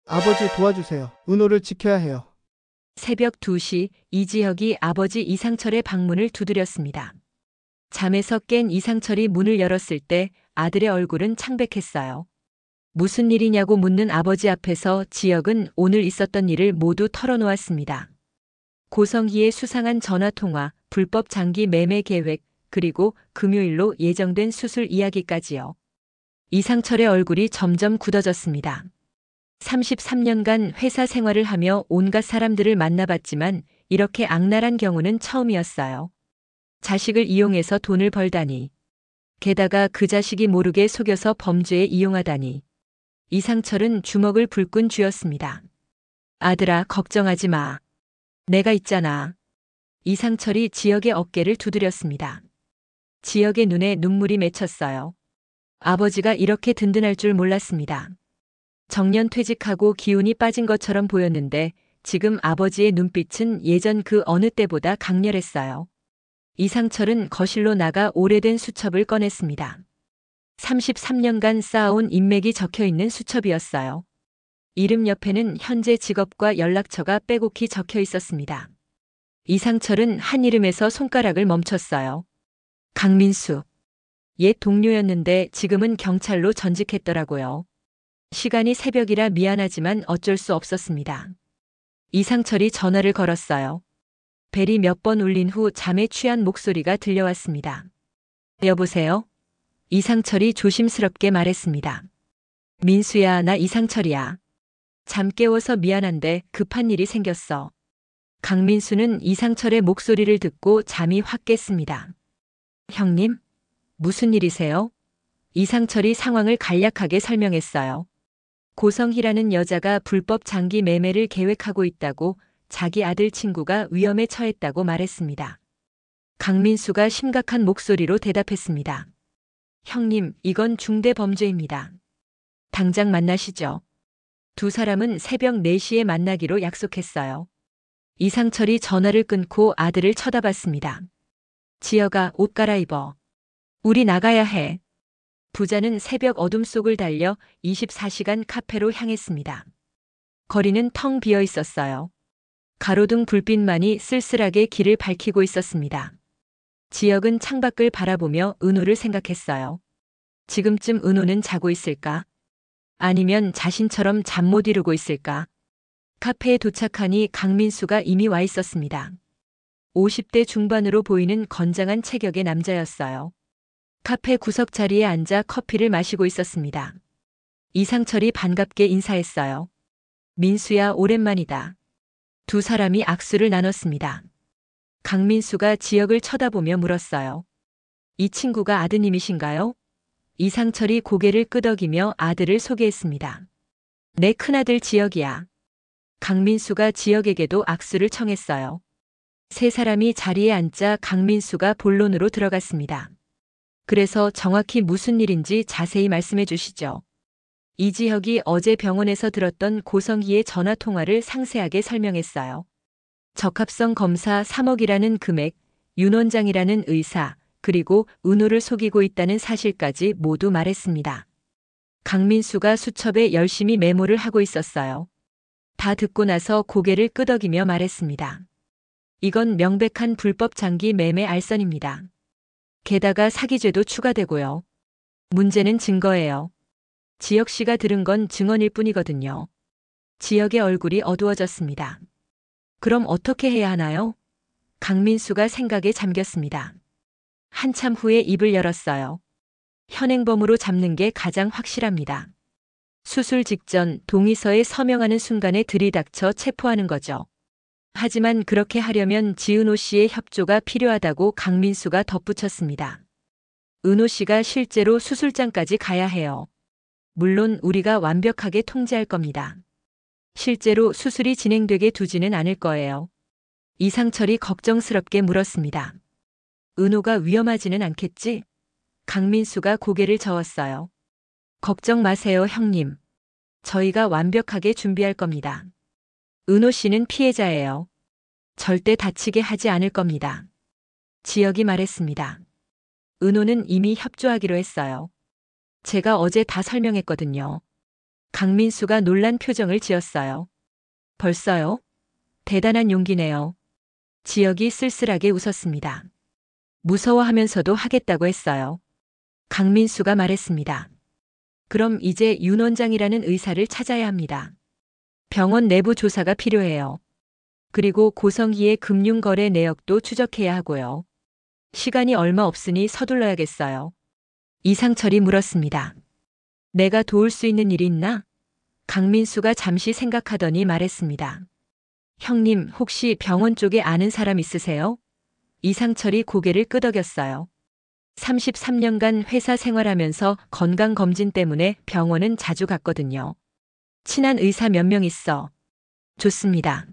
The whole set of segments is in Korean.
아버지 도와주세요. 은호를 지켜야 해요. 새벽 2시 이지혁이 아버지 이상철의 방문을 두드렸습니다. 잠에서 깬 이상철이 문을 열었을 때 아들의 얼굴은 창백했어요. 무슨 일이냐고 묻는 아버지 앞에서 지혁은 오늘 있었던 일을 모두 털어놓았습니다. 고성희의 수상한 전화통화, 불법 장기 매매 계획, 그리고 금요일로 예정된 수술 이야기까지요. 이상철의 얼굴이 점점 굳어졌습니다. 33년간 회사 생활을 하며 온갖 사람들을 만나봤지만 이렇게 악랄한 경우는 처음이었어요. 자식을 이용해서 돈을 벌다니. 게다가 그 자식이 모르게 속여서 범죄에 이용하다니. 이상철은 주먹을 불끈 쥐었습니다. 아들아, 걱정하지 마. 내가 있잖아. 이상철이 지혁의 어깨를 두드렸습니다. 지혁의 눈에 눈물이 맺혔어요. 아버지가 이렇게 든든할 줄 몰랐습니다. 정년 퇴직하고 기운이 빠진 것처럼 보였는데 지금 아버지의 눈빛은 예전 그 어느 때보다 강렬했어요. 이상철은 거실로 나가 오래된 수첩을 꺼냈습니다. 33년간 쌓아온 인맥이 적혀있는 수첩이었어요. 이름 옆에는 현재 직업과 연락처가 빼곡히 적혀 있었습니다. 이상철은 한 이름에서 손가락을 멈췄어요. 강민수. 옛 동료였는데 지금은 경찰로 전직했더라고요. 시간이 새벽이라 미안하지만 어쩔 수 없었습니다. 이상철이 전화를 걸었어요. 벨이 몇 번 울린 후 잠에 취한 목소리가 들려왔습니다. 여보세요? 이상철이 조심스럽게 말했습니다. 민수야, 나 이상철이야. 잠 깨워서 미안한데 급한 일이 생겼어. 강민수는 이상철의 목소리를 듣고 잠이 확 깼습니다. 형님? 무슨 일이세요? 이상철이 상황을 간략하게 설명했어요. 고성희라는 여자가 불법 장기 매매를 계획하고 있다고 자기 아들 친구가 위험에 처했다고 말했습니다. 강민수가 심각한 목소리로 대답했습니다. 형님, 이건 중대 범죄입니다. 당장 만나시죠. 두 사람은 새벽 4시에 만나기로 약속했어요. 이상철이 전화를 끊고 아들을 쳐다봤습니다. 지혁아, 옷 갈아입어. 우리 나가야 해. 부자는 새벽 어둠 속을 달려 24시간 카페로 향했습니다. 거리는 텅 비어 있었어요. 가로등 불빛만이 쓸쓸하게 길을 밝히고 있었습니다. 지혁은 창밖을 바라보며 은호를 생각했어요. 지금쯤 은호는 자고 있을까? 아니면 자신처럼 잠 못 이루고 있을까? 카페에 도착하니 강민수가 이미 와 있었습니다. 50대 중반으로 보이는 건장한 체격의 남자였어요. 카페 구석 자리에 앉아 커피를 마시고 있었습니다. 이상철이 반갑게 인사했어요. 민수야, 오랜만이다. 두 사람이 악수를 나눴습니다. 강민수가 지혁을 쳐다보며 물었어요. 이 친구가 아드님이신가요? 이상철이 고개를 끄덕이며 아들을 소개했습니다. 내 큰아들 지혁이야. 강민수가 지혁에게도 악수를 청했어요. 세 사람이 자리에 앉자 강민수가 본론으로 들어갔습니다. 그래서 정확히 무슨 일인지 자세히 말씀해 주시죠. 이지혁이 어제 병원에서 들었던 고성희의 전화통화를 상세하게 설명했어요. 적합성 검사 3억이라는 금액, 윤 원장이라는 의사, 그리고 은호를 속이고 있다는 사실까지 모두 말했습니다. 강민수가 수첩에 열심히 메모를 하고 있었어요. 다 듣고 나서 고개를 끄덕이며 말했습니다. 이건 명백한 불법 장기 매매 알선입니다. 게다가 사기죄도 추가되고요. 문제는 증거예요. 지혁 씨가 들은 건 증언일 뿐이거든요. 지혁의 얼굴이 어두워졌습니다. 그럼 어떻게 해야 하나요? 강민수가 생각에 잠겼습니다. 한참 후에 입을 열었어요. 현행범으로 잡는 게 가장 확실합니다. 수술 직전 동의서에 서명하는 순간에 들이닥쳐 체포하는 거죠. 하지만 그렇게 하려면 지은호 씨의 협조가 필요하다고 강민수가 덧붙였습니다. 은호 씨가 실제로 수술장까지 가야 해요. 물론 우리가 완벽하게 통제할 겁니다. 실제로 수술이 진행되게 두지는 않을 거예요. 이상철이 걱정스럽게 물었습니다. 은호가 위험하지는 않겠지? 강민수가 고개를 저었어요. 걱정 마세요, 형님. 저희가 완벽하게 준비할 겁니다. 은호 씨는 피해자예요. 절대 다치게 하지 않을 겁니다. 지혁이 말했습니다. 은호는 이미 협조하기로 했어요. 제가 어제 다 설명했거든요. 강민수가 놀란 표정을 지었어요. 벌써요? 대단한 용기네요. 지혁이 쓸쓸하게 웃었습니다. 무서워하면서도 하겠다고 했어요. 강민수가 말했습니다. 그럼 이제 윤 원장이라는 의사를 찾아야 합니다. 병원 내부 조사가 필요해요. 그리고 고성희의 금융거래 내역도 추적해야 하고요. 시간이 얼마 없으니 서둘러야겠어요. 이상철이 물었습니다. 내가 도울 수 있는 일이 있나? 강민수가 잠시 생각하더니 말했습니다. 형님, 혹시 병원 쪽에 아는 사람 있으세요? 이상철이 고개를 끄덕였어요. 33년간 회사 생활하면서 건강검진 때문에 병원은 자주 갔거든요. 친한 의사 몇 명 있어. 좋습니다.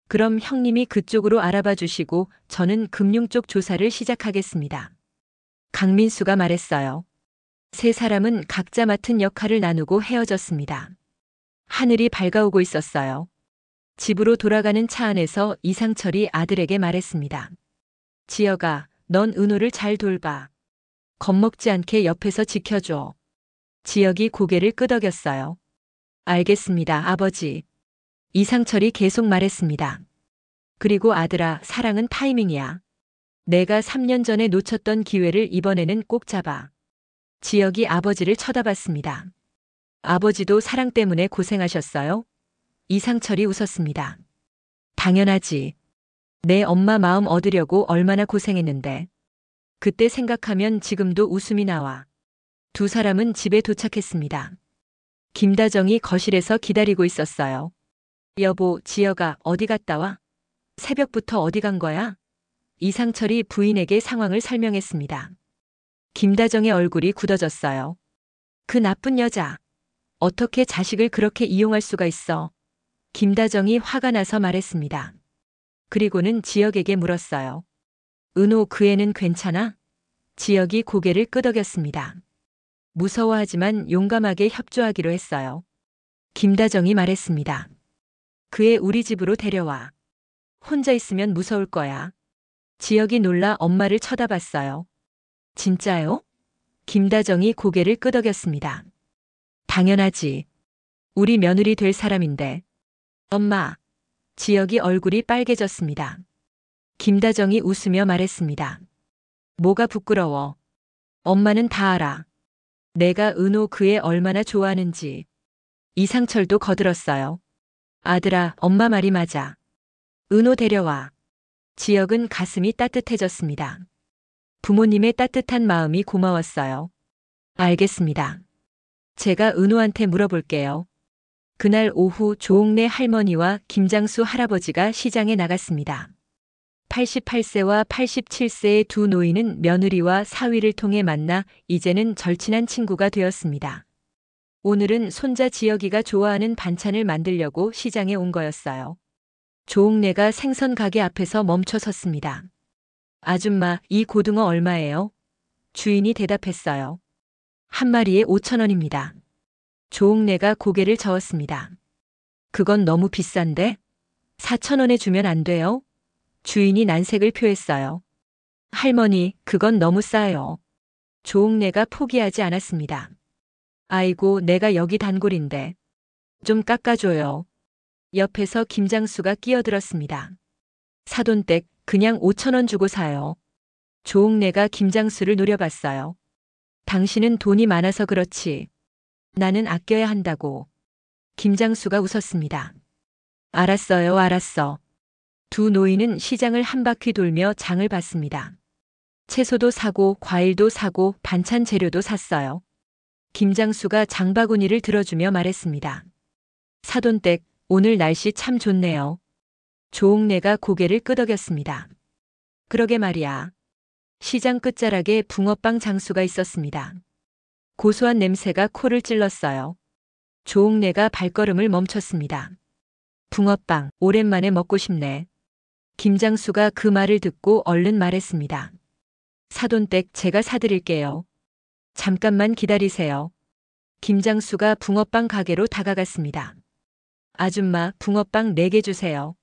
그럼 형님이 그쪽으로 알아봐 주시고 저는 금융 쪽 조사를 시작하겠습니다. 강민수가 말했어요. 세 사람은 각자 맡은 역할을 나누고 헤어졌습니다. 하늘이 밝아오고 있었어요. 집으로 돌아가는 차 안에서 이상철이 아들에게 말했습니다. 지혁아, 넌 은호를 잘 돌봐. 겁먹지 않게 옆에서 지켜줘. 지혁이 고개를 끄덕였어요. 알겠습니다, 아버지. 이상철이 계속 말했습니다. 그리고 아들아, 사랑은 타이밍이야. 내가 3년 전에 놓쳤던 기회를 이번에는 꼭 잡아. 지혁이 아버지를 쳐다봤습니다. 아버지도 사랑 때문에 고생하셨어요? 이상철이 웃었습니다. 당연하지. 내 엄마 마음 얻으려고 얼마나 고생했는데. 그때 생각하면 지금도 웃음이 나와. 두 사람은 집에 도착했습니다. 김다정이 거실에서 기다리고 있었어요. 여보, 지혁아, 어디 갔다 와? 새벽부터 어디 간 거야? 이상철이 부인에게 상황을 설명했습니다. 김다정의 얼굴이 굳어졌어요. 그 나쁜 여자. 어떻게 자식을 그렇게 이용할 수가 있어? 김다정이 화가 나서 말했습니다. 그리고는 지혁에게 물었어요. 은호, 그 애는 괜찮아? 지혁이 고개를 끄덕였습니다. 무서워하지만 용감하게 협조하기로 했어요. 김다정이 말했습니다. 그 애 우리 집으로 데려와. 혼자 있으면 무서울 거야. 지혁이 놀라 엄마를 쳐다봤어요. 진짜요? 김다정이 고개를 끄덕였습니다. 당연하지. 우리 며느리 될 사람인데. 엄마. 지혁이 얼굴이 빨개졌습니다. 김다정이 웃으며 말했습니다. 뭐가 부끄러워. 엄마는 다 알아. 내가 은호 그 애 얼마나 좋아하는지. 이상철도 거들었어요. 아들아, 엄마 말이 맞아. 은호 데려와. 지혁은 가슴이 따뜻해졌습니다. 부모님의 따뜻한 마음이 고마웠어요. 알겠습니다. 제가 은호한테 물어볼게요. 그날 오후 조옥래 할머니와 김장수 할아버지가 시장에 나갔습니다. 88세와 87세의 두 노인은 며느리와 사위를 통해 만나 이제는 절친한 친구가 되었습니다. 오늘은 손자 지혁이가 좋아하는 반찬을 만들려고 시장에 온 거였어요. 조옥래가 생선 가게 앞에서 멈춰 섰습니다. 아줌마, 이 고등어 얼마예요? 주인이 대답했어요. 한 마리에 5,000원입니다. 조옥래가 고개를 저었습니다. 그건 너무 비싼데? 4,000원에 주면 안 돼요? 주인이 난색을 표했어요. 할머니, 그건 너무 싸요. 조옥래가 포기하지 않았습니다. 아이고, 내가 여기 단골인데. 좀 깎아줘요. 옆에서 김장수가 끼어들었습니다. 사돈댁, 그냥 5,000원 주고 사요. 조옥래가 김장수를 노려봤어요. 당신은 돈이 많아서 그렇지. 나는 아껴야 한다고. 김장수가 웃었습니다. 알았어요, 알았어. 두 노인은 시장을 한 바퀴 돌며 장을 봤습니다. 채소도 사고 과일도 사고 반찬 재료도 샀어요. 김장수가 장바구니를 들어주며 말했습니다. 사돈댁, 오늘 날씨 참 좋네요. 조옥래가 고개를 끄덕였습니다. 그러게 말이야. 시장 끝자락에 붕어빵 장수가 있었습니다. 고소한 냄새가 코를 찔렀어요. 조옥래가 발걸음을 멈췄습니다. 붕어빵, 오랜만에 먹고 싶네. 김장수가 그 말을 듣고 얼른 말했습니다. 사돈댁, 제가 사드릴게요. 잠깐만 기다리세요. 김장수가 붕어빵 가게로 다가갔습니다. 아줌마, 붕어빵 4개 주세요.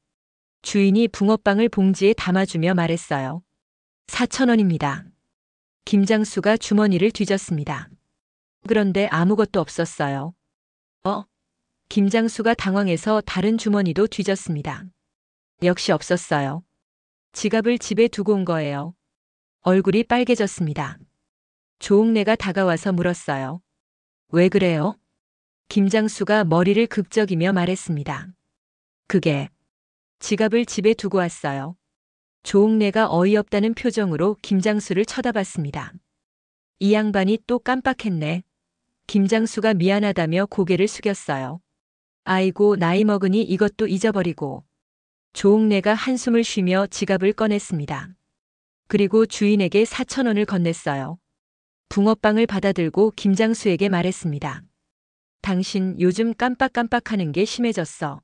주인이 붕어빵을 봉지에 담아주며 말했어요. 4,000원입니다. 김장수가 주머니를 뒤졌습니다. 그런데 아무것도 없었어요. 김장수가 당황해서 다른 주머니도 뒤졌습니다. 역시 없었어요. 지갑을 집에 두고 온 거예요. 얼굴이 빨개졌습니다. 조옥래가 다가와서 물었어요. 왜 그래요? 김장수가 머리를 극적이며 말했습니다. 그게 지갑을 집에 두고 왔어요. 조옥래가 어이없다는 표정으로 김장수를 쳐다봤습니다. 이 양반이 또 깜빡했네. 김장수가 미안하다며 고개를 숙였어요. 아이고, 나이 먹으니 이것도 잊어버리고. 조옥래가 한숨을 쉬며 지갑을 꺼냈습니다. 그리고 주인에게 4,000원을 건넸어요. 붕어빵을 받아들고 김장수에게 말했습니다. 당신 요즘 깜빡깜빡하는 게 심해졌어.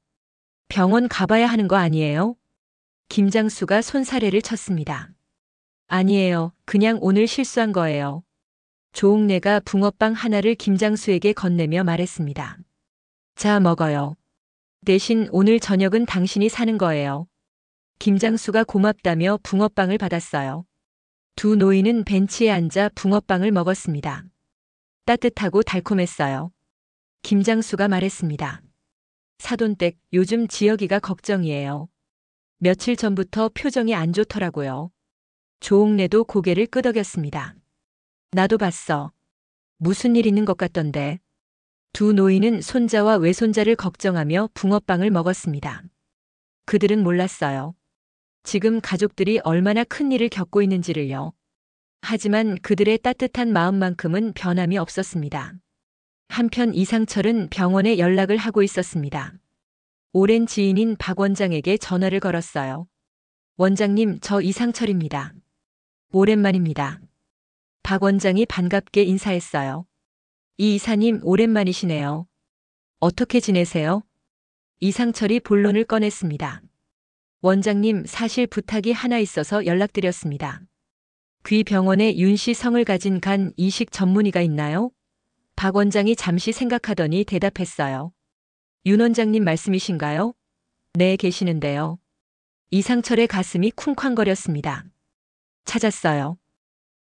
병원 가봐야 하는 거 아니에요? 김장수가 손사래를 쳤습니다. 아니에요. 그냥 오늘 실수한 거예요. 조옥래가 붕어빵 하나를 김장수에게 건네며 말했습니다. 자, 먹어요. 대신 오늘 저녁은 당신이 사는 거예요. 김장수가 고맙다며 붕어빵을 받았어요. 두 노인은 벤치에 앉아 붕어빵을 먹었습니다. 따뜻하고 달콤했어요. 김장수가 말했습니다. 사돈댁, 요즘 지혁이가 걱정이에요. 며칠 전부터 표정이 안 좋더라고요. 조옥래도 고개를 끄덕였습니다. 나도 봤어. 무슨 일 있는 것 같던데. 두 노인은 손자와 외손자를 걱정하며 붕어빵을 먹었습니다. 그들은 몰랐어요. 지금 가족들이 얼마나 큰 일을 겪고 있는지를요. 하지만 그들의 따뜻한 마음만큼은 변함이 없었습니다. 한편 이상철은 병원에 연락을 하고 있었습니다. 오랜 지인인 박 원장에게 전화를 걸었어요. 원장님, 저 이상철입니다. 오랜만입니다. 박 원장이 반갑게 인사했어요. 이 이사님, 오랜만이시네요. 어떻게 지내세요? 이상철이 본론을 꺼냈습니다. 원장님, 사실 부탁이 하나 있어서 연락드렸습니다. 귀 병원에 윤 씨 성을 가진 간 이식 전문의가 있나요? 박 원장이 잠시 생각하더니 대답했어요. 윤 원장님 말씀이신가요? 네, 계시는데요. 이상철의 가슴이 쿵쾅거렸습니다. 찾았어요.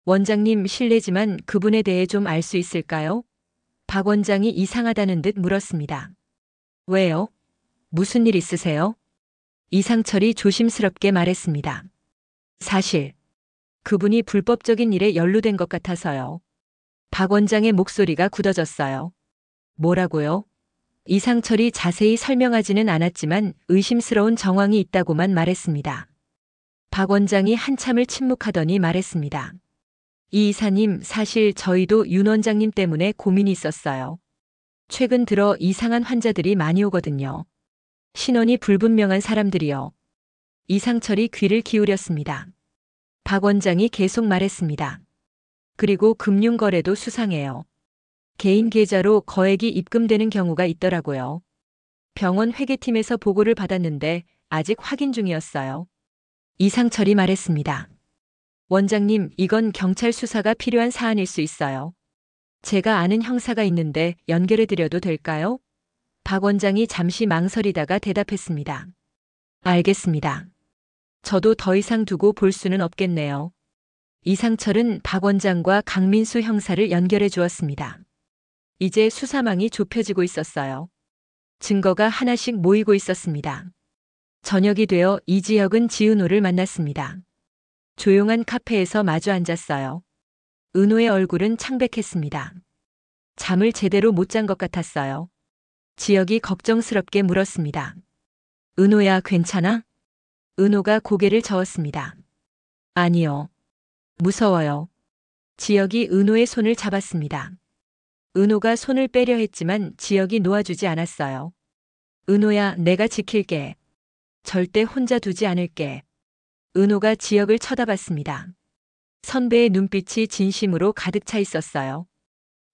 원장님, 실례지만 그분에 대해 좀 알 수 있을까요? 박 원장이 이상하다는 듯 물었습니다. 왜요? 무슨 일 있으세요? 이상철이 조심스럽게 말했습니다. 사실 그분이 불법적인 일에 연루된 것 같아서요. 박 원장의 목소리가 굳어졌어요. 뭐라고요? 이상철이 자세히 설명하지는 않았지만 의심스러운 정황이 있다고만 말했습니다. 박 원장이 한참을 침묵하더니 말했습니다. 이 이사님, 사실 저희도 윤 원장님 때문에 고민이 있었어요. 최근 들어 이상한 환자들이 많이 오거든요. 신원이 불분명한 사람들이요. 이상철이 귀를 기울였습니다. 박 원장이 계속 말했습니다. 그리고 금융거래도 수상해요. 개인 계좌로 거액이 입금되는 경우가 있더라고요. 병원 회계팀에서 보고를 받았는데 아직 확인 중이었어요. 이상철이 말했습니다. 원장님, 이건 경찰 수사가 필요한 사안일 수 있어요. 제가 아는 형사가 있는데 연결해드려도 될까요? 박 원장이 잠시 망설이다가 대답했습니다. 알겠습니다. 저도 더 이상 두고 볼 수는 없겠네요. 이상철은 박 원장과 강민수 형사를 연결해 주었습니다. 이제 수사망이 좁혀지고 있었어요. 증거가 하나씩 모이고 있었습니다. 저녁이 되어 이지혁은 지은호를 만났습니다. 조용한 카페에서 마주 앉았어요. 은호의 얼굴은 창백했습니다. 잠을 제대로 못 잔 것 같았어요. 지혁이 걱정스럽게 물었습니다. 은호야, 괜찮아? 은호가 고개를 저었습니다. 아니요. 무서워요. 지혁이 은호의 손을 잡았습니다. 은호가 손을 빼려 했지만 지혁이 놓아주지 않았어요. 은호야, 내가 지킬게. 절대 혼자 두지 않을게. 은호가 지혁을 쳐다봤습니다. 선배의 눈빛이 진심으로 가득 차 있었어요.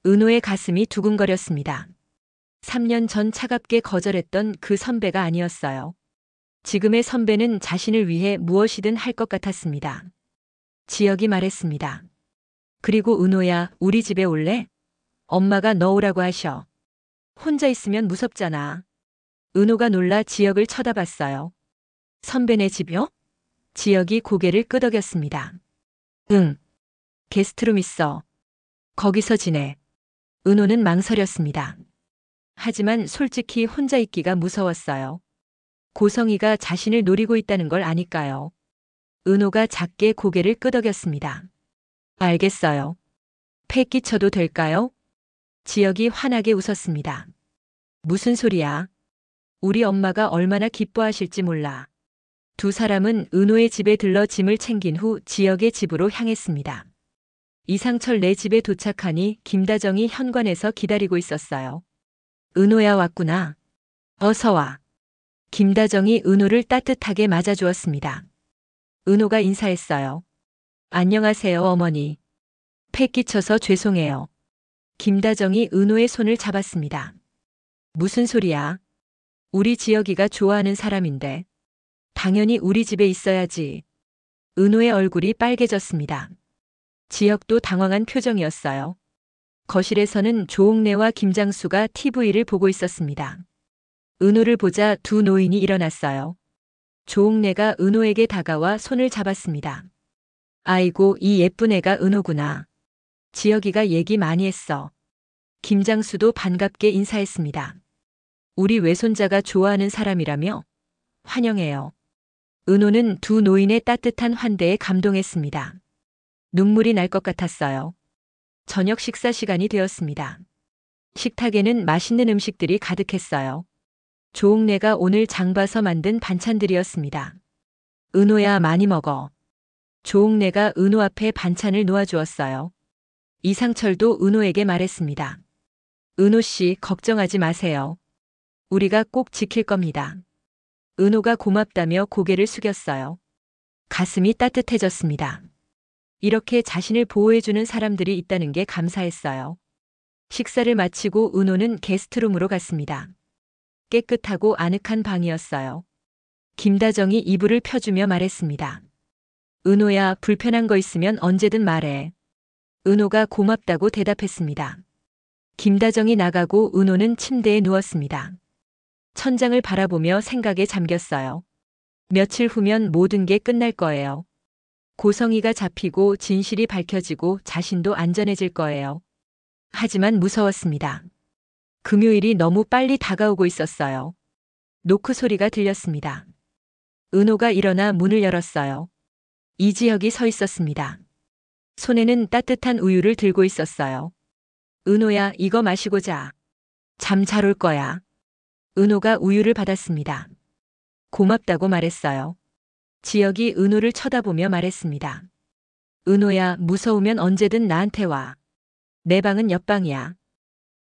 은호의 가슴이 두근거렸습니다. 3년 전 차갑게 거절했던 그 선배가 아니었어요. 지금의 선배는 자신을 위해 무엇이든 할 것 같았습니다. 지혁이 말했습니다. 그리고 은호야, 우리 집에 올래? 엄마가 너 오라고 하셔. 혼자 있으면 무섭잖아. 은호가 놀라 지혁을 쳐다봤어요. 선배네 집이요? 지혁이 고개를 끄덕였습니다. 응. 게스트룸 있어. 거기서 지내. 은호는 망설였습니다. 하지만 솔직히 혼자 있기가 무서웠어요. 고성이가 자신을 노리고 있다는 걸 아니까요. 은호가 작게 고개를 끄덕였습니다. 알겠어요. 패 끼쳐도 될까요? 지혁이 환하게 웃었습니다. 무슨 소리야? 우리 엄마가 얼마나 기뻐하실지 몰라. 두 사람은 은호의 집에 들러 짐을 챙긴 후 지혁의 집으로 향했습니다. 이상철 네 집에 도착하니 김다정이 현관에서 기다리고 있었어요. 은호야 왔구나. 어서 와. 김다정이 은호를 따뜻하게 맞아주었습니다. 은호가 인사했어요. 안녕하세요, 어머니. 패 끼쳐서 죄송해요. 김다정이 은호의 손을 잡았습니다. 무슨 소리야? 우리 지혁이가 좋아하는 사람인데. 당연히 우리 집에 있어야지. 은호의 얼굴이 빨개졌습니다. 지혁도 당황한 표정이었어요. 거실에서는 조옥래와 김장수가 TV를 보고 있었습니다. 은호를 보자 두 노인이 일어났어요. 조옥래가 은호에게 다가와 손을 잡았습니다. 아이고, 이 예쁜 애가 은호구나. 지혁이가 얘기 많이 했어. 김장수도 반갑게 인사했습니다. 우리 외손자가 좋아하는 사람이라며? 환영해요. 은호는 두 노인의 따뜻한 환대에 감동했습니다. 눈물이 날 것 같았어요. 저녁 식사 시간이 되었습니다. 식탁에는 맛있는 음식들이 가득했어요. 조옥래가 오늘 장 봐서 만든 반찬들이었습니다. 은호야, 많이 먹어. 조옥래가 은호 앞에 반찬을 놓아주었어요. 이상철도 은호에게 말했습니다. 은호 씨, 걱정하지 마세요. 우리가 꼭 지킬 겁니다. 은호가 고맙다며 고개를 숙였어요. 가슴이 따뜻해졌습니다. 이렇게 자신을 보호해주는 사람들이 있다는 게 감사했어요. 식사를 마치고 은호는 게스트룸으로 갔습니다. 깨끗하고 아늑한 방이었어요. 김다정이 이불을 펴주며 말했습니다. 은호야, 불편한 거 있으면 언제든 말해. 은호가 고맙다고 대답했습니다. 김다정이 나가고 은호는 침대에 누웠습니다. 천장을 바라보며 생각에 잠겼어요. 며칠 후면 모든 게 끝날 거예요. 고성이가 잡히고 진실이 밝혀지고 자신도 안전해질 거예요. 하지만 무서웠습니다. 금요일이 너무 빨리 다가오고 있었어요. 노크 소리가 들렸습니다. 은호가 일어나 문을 열었어요. 이지혁이 서 있었습니다. 손에는 따뜻한 우유를 들고 있었어요. 은호야, 이거 마시고 자. 잠 잘 올 거야. 은호가 우유를 받았습니다. 고맙다고 말했어요. 지혁이 은호를 쳐다보며 말했습니다. 은호야, 무서우면 언제든 나한테 와. 내 방은 옆방이야.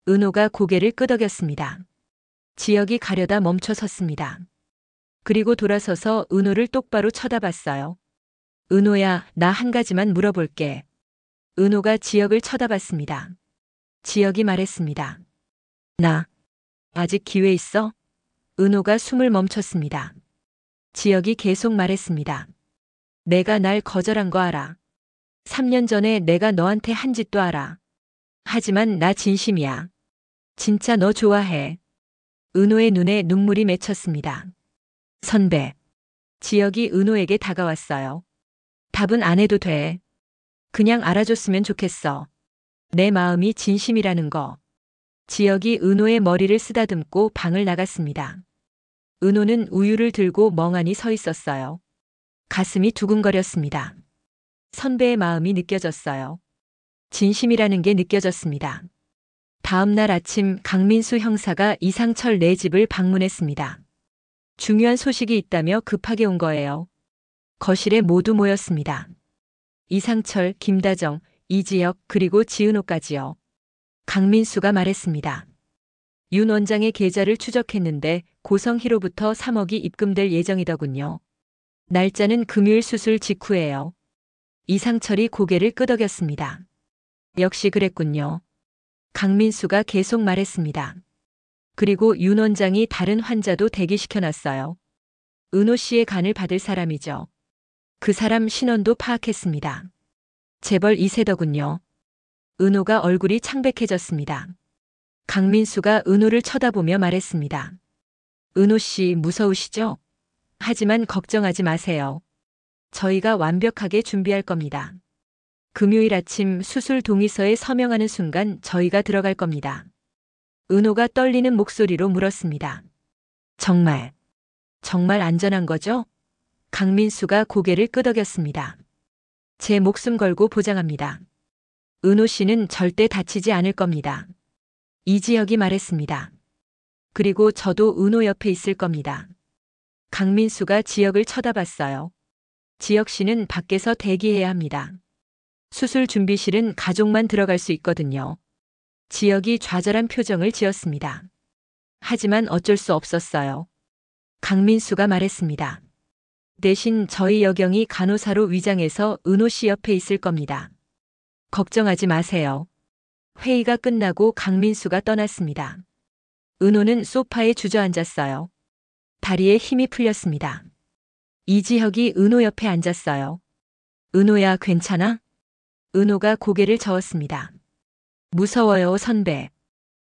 은호가 고개를 끄덕였습니다. 지혁이 가려다 멈춰 섰습니다. 그리고 돌아서서 은호를 똑바로 쳐다봤어요. 은호야, 나 한 가지만 물어볼게. 은호가 지혁을 쳐다봤습니다. 지혁이 말했습니다. 나 아직 기회 있어? 은호가 숨을 멈췄습니다. 지혁이 계속 말했습니다. 내가 날 거절한 거 알아. 3년 전에 내가 너한테 한 짓도 알아. 하지만 나 진심이야. 진짜 너 좋아해. 은호의 눈에 눈물이 맺혔습니다. 선배. 지혁이 은호에게 다가왔어요. 답은 안 해도 돼. 그냥 알아줬으면 좋겠어. 내 마음이 진심이라는 거. 지혁이 은호의 머리를 쓰다듬고 방을 나갔습니다. 은호는 우유를 들고 멍하니 서 있었어요. 가슴이 두근거렸습니다. 선배의 마음이 느껴졌어요. 진심이라는 게 느껴졌습니다. 다음 날 아침 강민수 형사가 이상철 네 집을 방문했습니다. 중요한 소식이 있다며 급하게 온 거예요. 거실에 모두 모였습니다. 이상철, 김다정, 이지혁 그리고 지은호까지요. 강민수가 말했습니다. 윤 원장의 계좌를 추적했는데 고성희로부터 3억이 입금될 예정이더군요. 날짜는 금요일 수술 직후예요. 이상철이 고개를 끄덕였습니다. 역시 그랬군요. 강민수가 계속 말했습니다. 그리고 윤 원장이 다른 환자도 대기시켜놨어요. 은호 씨의 간을 받을 사람이죠. 그 사람 신원도 파악했습니다. 재벌 2세더군요. 은호가 얼굴이 창백해졌습니다. 강민수가 은호를 쳐다보며 말했습니다. 은호 씨 무서우시죠? 하지만 걱정하지 마세요. 저희가 완벽하게 준비할 겁니다. 금요일 아침 수술 동의서에 서명하는 순간 저희가 들어갈 겁니다. 은호가 떨리는 목소리로 물었습니다. 정말 안전한 거죠? 강민수가 고개를 끄덕였습니다. 제 목숨 걸고 보장합니다. 은호 씨는 절대 다치지 않을 겁니다. 이지혁이 말했습니다. 그리고 저도 은호 옆에 있을 겁니다. 강민수가 지혁을 쳐다봤어요. 지혁 씨는 밖에서 대기해야 합니다. 수술 준비실은 가족만 들어갈 수 있거든요. 지혁이 좌절한 표정을 지었습니다. 하지만 어쩔 수 없었어요. 강민수가 말했습니다. 대신 저희 여경이 간호사로 위장해서 은호 씨 옆에 있을 겁니다. 걱정하지 마세요. 회의가 끝나고 강민수가 떠났습니다. 은호는 소파에 주저앉았어요. 다리에 힘이 풀렸습니다. 이지혁이 은호 옆에 앉았어요. 은호야, 괜찮아? 은호가 고개를 저었습니다. 무서워요, 선배.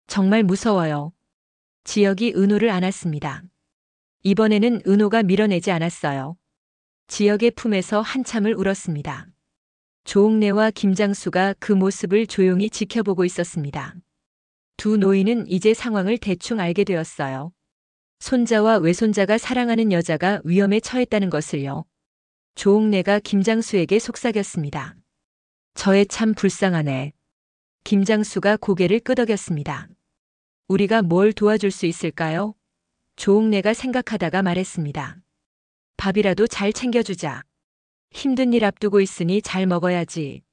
정말 무서워요. 지혁이 은호를 안았습니다. 이번에는 은호가 밀어내지 않았어요. 지혁의 품에서 한참을 울었습니다. 조옥래와 김장수가 그 모습을 조용히 지켜보고 있었습니다. 두 노인은 이제 상황을 대충 알게 되었어요. 손자와 외손자가 사랑하는 여자가 위험에 처했다는 것을요. 조옥래가 김장수에게 속삭였습니다. 저애 참 불쌍하네. 김장수가 고개를 끄덕였습니다. 우리가 뭘 도와줄 수 있을까요? 조옥래가 생각하다가 말했습니다. 밥이라도 잘 챙겨주자. 힘든 일 앞두고 있으니 잘 먹어야지.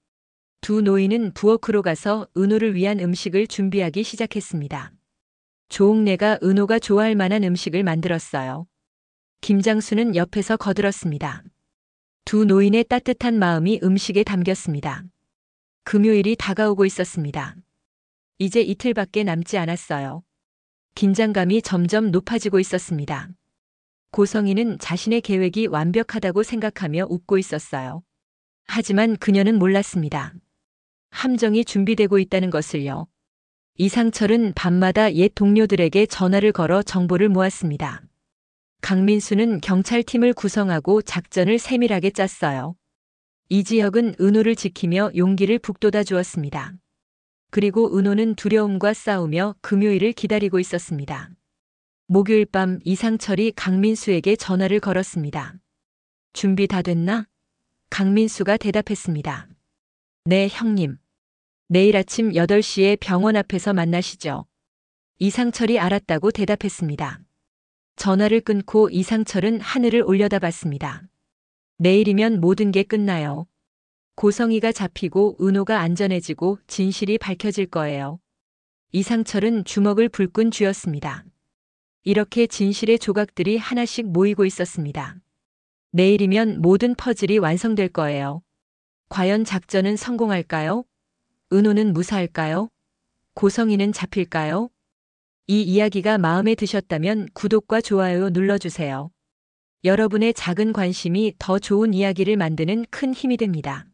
두 노인은 부엌으로 가서 은호를 위한 음식을 준비하기 시작했습니다. 조옥래가 은호가 좋아할 만한 음식을 만들었어요. 김장수는 옆에서 거들었습니다. 두 노인의 따뜻한 마음이 음식에 담겼습니다. 금요일이 다가오고 있었습니다. 이제 이틀밖에 남지 않았어요. 긴장감이 점점 높아지고 있었습니다. 고성이는 자신의 계획이 완벽하다고 생각하며 웃고 있었어요. 하지만 그녀는 몰랐습니다. 함정이 준비되고 있다는 것을요. 이상철은 밤마다 옛 동료들에게 전화를 걸어 정보를 모았습니다. 강민수는 경찰팀을 구성하고 작전을 세밀하게 짰어요. 이지혁은 은호를 지키며 용기를 북돋아 주었습니다. 그리고 은호는 두려움과 싸우며 금요일을 기다리고 있었습니다. 목요일 밤 이상철이 강민수에게 전화를 걸었습니다. 준비 다 됐나? 강민수가 대답했습니다. 네, 형님. 내일 아침 8시에 병원 앞에서 만나시죠. 이상철이 알았다고 대답했습니다. 전화를 끊고 이상철은 하늘을 올려다봤습니다. 내일이면 모든 게 끝나요. 고성이가 잡히고 은호가 안전해지고 진실이 밝혀질 거예요. 이상철은 주먹을 불끈 쥐었습니다. 이렇게 진실의 조각들이 하나씩 모이고 있었습니다. 내일이면 모든 퍼즐이 완성될 거예요. 과연 작전은 성공할까요? 은호는 무사할까요? 고성이는 잡힐까요? 이 이야기가 마음에 드셨다면 구독과 좋아요 눌러주세요. 여러분의 작은 관심이 더 좋은 이야기를 만드는 큰 힘이 됩니다.